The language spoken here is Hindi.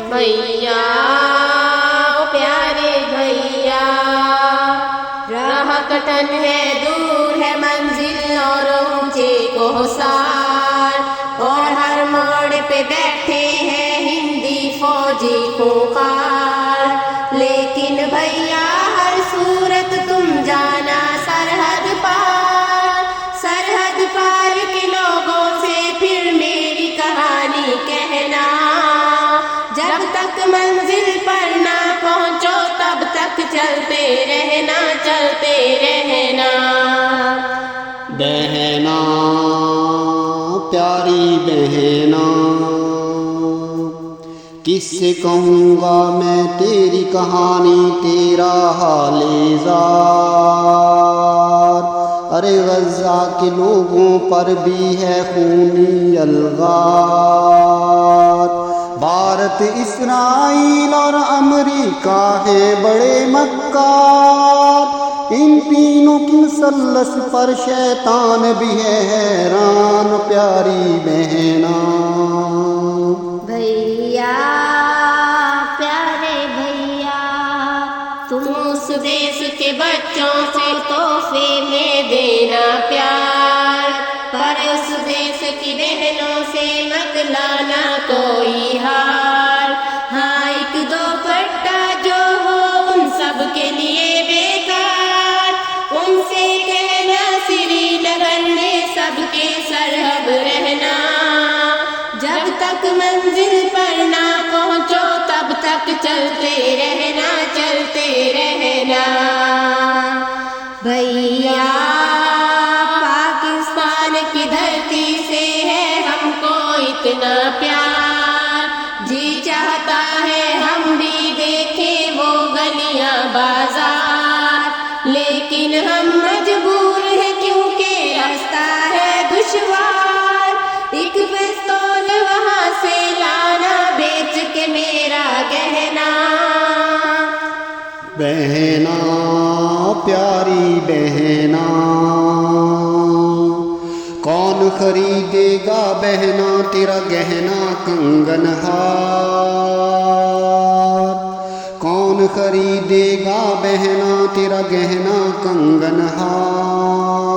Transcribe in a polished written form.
भैया ओ प्यारे भैया, राह कठिन है, दूर है मंजिल और ऊंचे कोहसार, और हर मोड़ पे बैठे हैं हिंदी फौजी खूंखार। लेकिन भैया हर सूरत तुम जाना सरहद पार के लोगों से फिर मेरी कहानी कहना। जब तक मंजिल पर ना पहुंचो तब तक चलते रहना बहना प्यारी बहना, किससे कहूँगा मैं तेरी कहानी, तेरा हालेज़ार। अरे गज़ा के लोगों पर भी है खूनी अलगार। भारत इस्राइल और अमेरिका है बड़े मक्कार, इन तीनों की मुसल्लस पर शैतान भी है हैरान। प्यारी बहना भैया प्यारे भैया, तुम उस देश के बच्चों से तोहफे में देना प्यार, पर उस देश की बहनों से मत लाना कोई हार। हाँ एक दो पट्टा जो हो उन सब के लिए बेकार, उनसे कहना श्रीनगर में सबके सरहद रहना। जब तक मंजिल पर ना पहुंचो तब तक चलते रहना भैया। पाकिस्तान की धरती से है हमको इतना प्यार, जी चाहता है हम भी देखें वो गलियां बाजार, लेकिन हम मजबूर हैं क्योंकि रास्ता है दुश्वार। एक पिस्तौल वहां से लाना बेच के मेरा गहना। बहना प्यारी बहना, कौन खरीदेगा बहना तेरा गहना कंगन हार। कौन खरीदेगा बहना तेरा गहना कंगन हार।